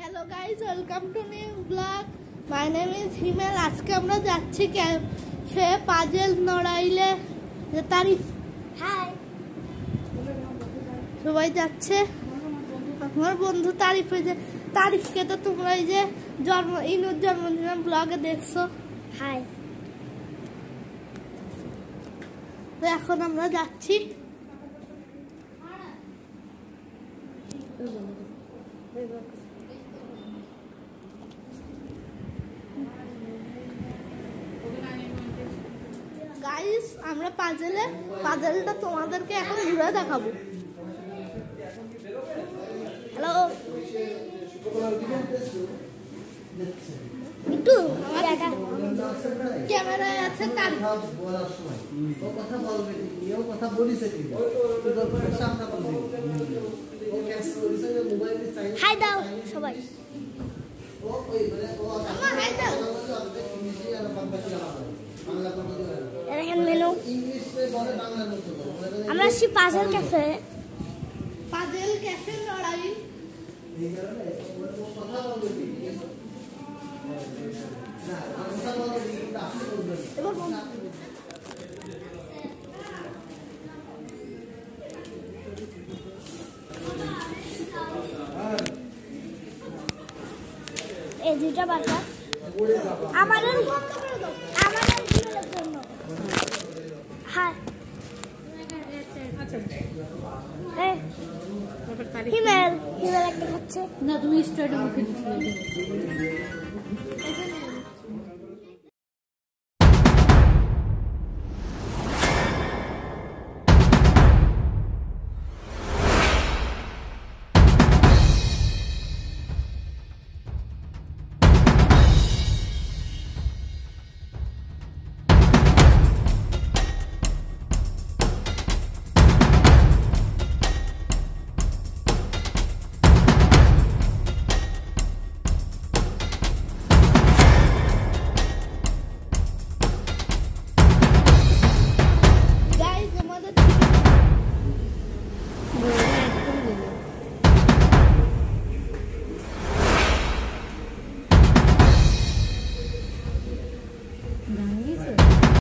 Hello guys, welcome to new vlog. My name is Himel. আজকে আমরা যাচ্ছি cafe puzzle নড়াইলে তারিফ। High, সবাই যাচ্ছে। আমার বন্ধু তারিফে যে তারিফকে তো তোমরা এই যে জন্মদিনের ব্লগে দেখছো। হাই, তো এখন আমরা যাচ্ছি। গাইস, আমরা পাজেলটা তোমাদেরকে এখন ঘুরে দেখাবো। হ্যালো, একটু ক্যামেরায় আছে তার কথা বলবে, কথা বলিছে কি সামনে বলবে। হাই দাও সবাই। দেখেন মেনু। আমরা আসছি পাজেল ক্যাফে লড়াই। এই দুইটা বাচ্চা আমাদের জন্য। হ্যাঁ, হিমেল একটা খাচ্ছে না। তুমি স্টার্টে মুখে দিচ্ছিলে।